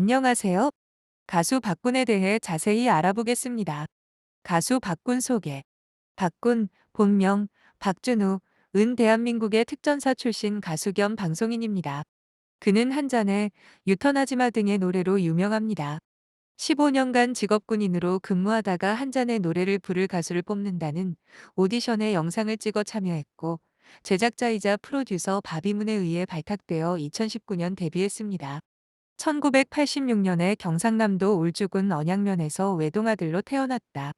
안녕하세요. 가수 박군에 대해 자세히 알아보겠습니다. 가수 박군 소개. 박군, 본명, 박준우, 은 대한민국의 특전사 출신 가수 겸 방송인입니다. 그는 한잔해, 유턴하지마 등의 노래로 유명합니다. 15년간 직업군인으로 근무하다가 한잔의 노래를 부를 가수를 뽑는다는 오디션에 영상을 찍어 참여했고, 제작자이자 프로듀서 바비문에 의해 발탁되어 2019년 데뷔했습니다. 1986년에 경상남도 울주군 언양면에서 외동아들로 태어났다.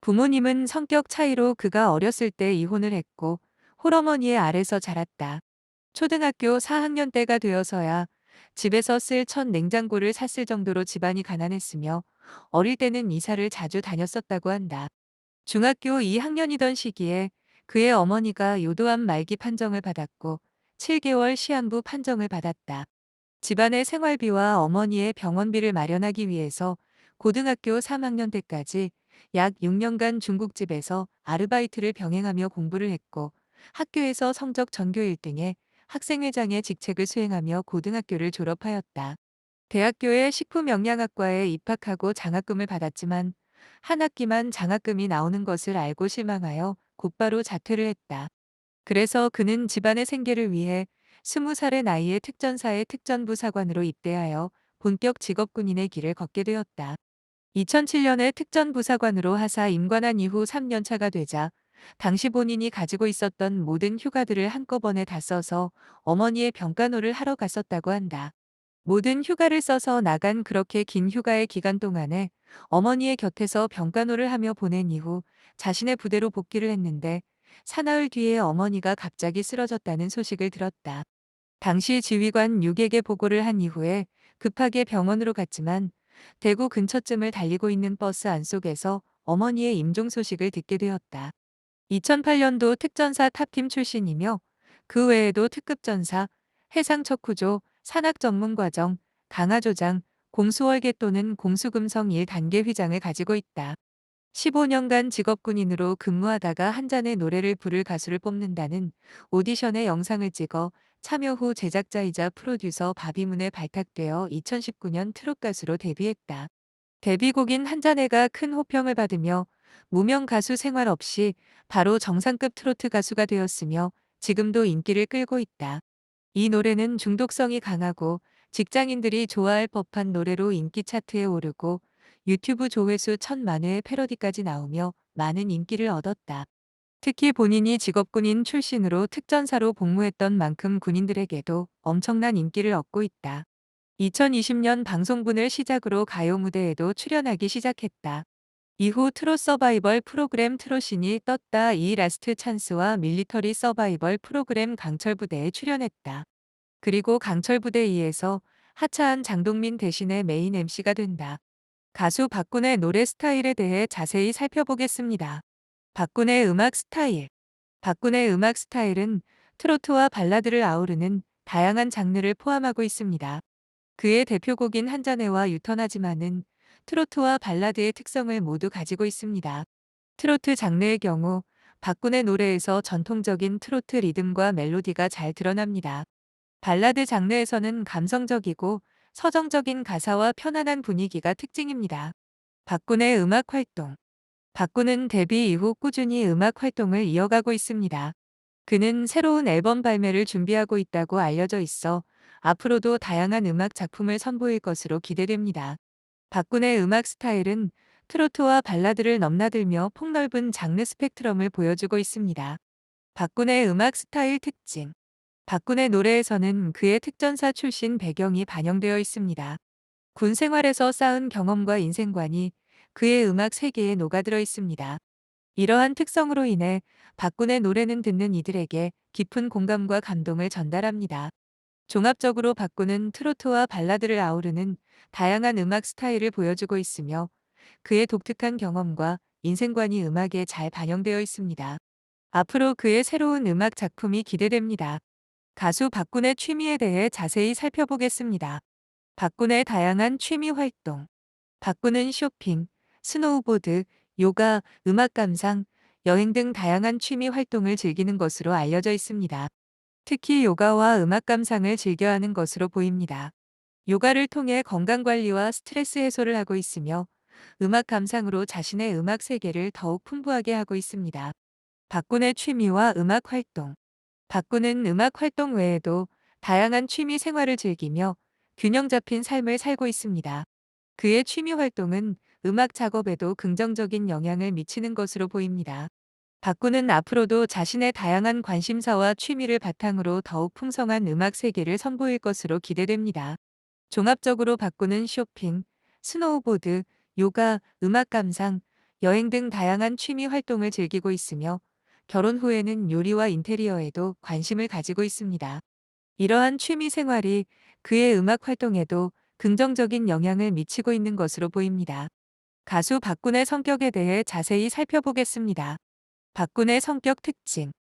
부모님은 성격 차이로 그가 어렸을 때 이혼을 했고 홀어머니의 아래서 자랐다. 초등학교 4학년 때가 되어서야 집에서 쓸 첫 냉장고를 샀을 정도로 집안이 가난했으며 어릴 때는 이사를 자주 다녔었다고 한다. 중학교 2학년이던 시기에 그의 어머니가 요도암 말기 판정을 받았고 7개월 시한부 판정을 받았다. 집안의 생활비와 어머니의 병원비를 마련하기 위해서 고등학교 3학년 때까지 약 6년간 중국집에서 아르바이트를 병행하며 공부를 했고 학교에서 성적 전교 1등에 학생회장의 직책을 수행하며 고등학교를 졸업하였다. 대학교의 식품영양학과에 입학하고 장학금을 받았지만 한 학기만 장학금이 나오는 것을 알고 실망하여 곧바로 자퇴를 했다. 그래서 그는 집안의 생계를 위해 20살의 나이에 특전사의 특전부 사관으로 입대하여 본격 직업군인의 길을 걷게 되었다. 2007년에 특전부사관으로 하사 임관한 이후 3년 차가 되자 당시 본인이 가지고 있었던 모든 휴가들을 한꺼번에 다 써서 어머니의 병간호를 하러 갔었다고 한다. 모든 휴가를 써서 나간 그렇게 긴 휴가의 기간 동안에 어머니의 곁에서 병간호를 하며 보낸 이후 자신의 부대로 복귀를 했는데 사나흘 뒤에 어머니가 갑자기 쓰러졌다는 소식을 들었다. 당시 지휘관 6에게 보고를 한 이후에 급하게 병원으로 갔지만 대구 근처쯤을 달리고 있는 버스 안속에서 어머니의 임종 소식을 듣게 되었다. 2008년도 특전사 탑팀 출신이며 그 외에도 특급전사, 해상척후조, 산악전문과정, 강화조장, 공수월계 또는 공수금성 1단계 휘장을 가지고 있다. 15년간 직업군인으로 근무하다가 한 잔의 노래를 부를 가수를 뽑는다는 오디션의 영상을 찍어 참여 후 제작자이자 프로듀서 바비문에 발탁되어 2019년 트롯 가수로 데뷔했다. 데뷔곡인 한잔해가 큰 호평을 받으며 무명 가수 생활 없이 바로 정상급 트로트 가수가 되었으며 지금도 인기를 끌고 있다. 이 노래는 중독성이 강하고 직장인들이 좋아할 법한 노래로 인기 차트에 오르고 유튜브 조회수 1,000만 회의 패러디까지 나오며 많은 인기를 얻었다. 특히 본인이 직업군인 출신으로 특전사로 복무했던 만큼 군인들에게도 엄청난 인기를 얻고 있다. 2020년 방송분을 시작으로 가요 무대에도 출연하기 시작했다. 이후 트롯 서바이벌 프로그램 트롯신이 떴다 이 라스트 찬스와 밀리터리 서바이벌 프로그램 강철부대에 출연했다. 그리고 강철부대 2에서 하차한 장동민 대신에 메인 MC가 된다. 가수 박군의 노래 스타일에 대해 자세히 살펴보겠습니다. 박군의 음악 스타일. 박군의 음악 스타일은 트로트와 발라드를 아우르는 다양한 장르를 포함하고 있습니다. 그의 대표곡인 한잔해와 유턴하지마는 트로트와 발라드의 특성을 모두 가지고 있습니다. 트로트 장르의 경우 박군의 노래에서 전통적인 트로트 리듬과 멜로디가 잘 드러납니다. 발라드 장르에서는 감성적이고 서정적인 가사와 편안한 분위기가 특징입니다. 박군의 음악 활동. 박군은 데뷔 이후 꾸준히 음악 활동을 이어가고 있습니다. 그는 새로운 앨범 발매를 준비하고 있다고 알려져 있어 앞으로도 다양한 음악 작품을 선보일 것으로 기대됩니다. 박군의 음악 스타일은 트로트와 발라드를 넘나들며 폭넓은 장르 스펙트럼을 보여주고 있습니다. 박군의 음악 스타일 특징. 박군의 노래에서는 그의 특전사 출신 배경이 반영되어 있습니다. 군 생활에서 쌓은 경험과 인생관이 그의 음악 세계에 녹아들어 있습니다. 이러한 특성으로 인해 박군의 노래는 듣는 이들에게 깊은 공감과 감동을 전달합니다. 종합적으로 박군은 트로트와 발라드를 아우르는 다양한 음악 스타일을 보여주고 있으며 그의 독특한 경험과 인생관이 음악에 잘 반영되어 있습니다. 앞으로 그의 새로운 음악 작품이 기대됩니다. 가수 박군의 취미에 대해 자세히 살펴보겠습니다. 박군의 다양한 취미 활동. 박군은 쇼핑, 스노우보드, 요가, 음악 감상, 여행 등 다양한 취미 활동을 즐기는 것으로 알려져 있습니다. 특히 요가와 음악 감상을 즐겨하는 것으로 보입니다. 요가를 통해 건강 관리와 스트레스 해소를 하고 있으며 음악 감상으로 자신의 음악 세계를 더욱 풍부하게 하고 있습니다. 박군의 취미와 음악 활동. 박군은 음악 활동 외에도 다양한 취미 생활을 즐기며 균형 잡힌 삶을 살고 있습니다. 그의 취미 활동은 음악 작업에도 긍정적인 영향을 미치는 것으로 보입니다. 박군은 앞으로도 자신의 다양한 관심사와 취미를 바탕으로 더욱 풍성한 음악 세계를 선보일 것으로 기대됩니다. 종합적으로 박군은 쇼핑, 스노우보드, 요가, 음악 감상, 여행 등 다양한 취미 활동을 즐기고 있으며 결혼 후에는 요리와 인테리어에도 관심을 가지고 있습니다. 이러한 취미 생활이 그의 음악 활동에도 긍정적인 영향을 미치고 있는 것으로 보입니다. 가수 박군의 성격에 대해 자세히 살펴보겠습니다. 박군의 성격 특징.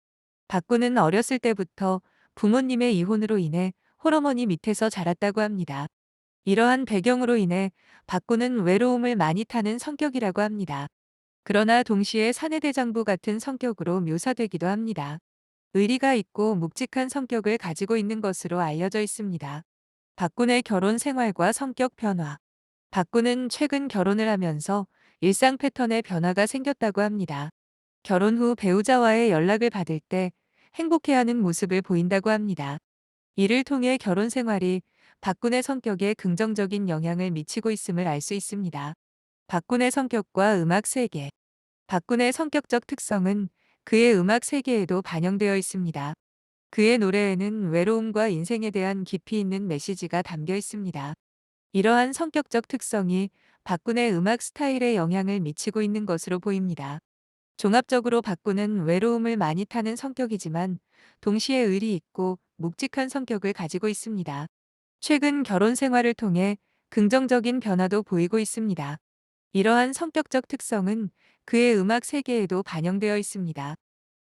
박군은 어렸을 때부터 부모님의 이혼으로 인해 홀어머니 밑에서 자랐다고 합니다. 이러한 배경으로 인해 박군은 외로움을 많이 타는 성격이라고 합니다. 그러나 동시에 사내대장부 같은 성격으로 묘사되기도 합니다. 의리가 있고 묵직한 성격을 가지고 있는 것으로 알려져 있습니다. 박군의 결혼 생활과 성격 변화. 박군은 최근 결혼을 하면서 일상 패턴에 변화가 생겼다고 합니다. 결혼 후 배우자와의 연락을 받을 때 행복해하는 모습을 보인다고 합니다. 이를 통해 결혼 생활이 박군의 성격에 긍정적인 영향을 미치고 있음을 알 수 있습니다. 박군의 성격과 음악 세계. 박군의 성격적 특성은 그의 음악 세계에도 반영되어 있습니다. 그의 노래에는 외로움과 인생에 대한 깊이 있는 메시지가 담겨 있습니다. 이러한 성격적 특성이 박군의 음악 스타일에 영향을 미치고 있는 것으로 보입니다. 종합적으로 박군은 외로움을 많이 타는 성격이지만 동시에 의리 있고 묵직한 성격을 가지고 있습니다. 최근 결혼 생활을 통해 긍정적인 변화도 보이고 있습니다. 이러한 성격적 특성은 그의 음악 세계에도 반영되어 있습니다.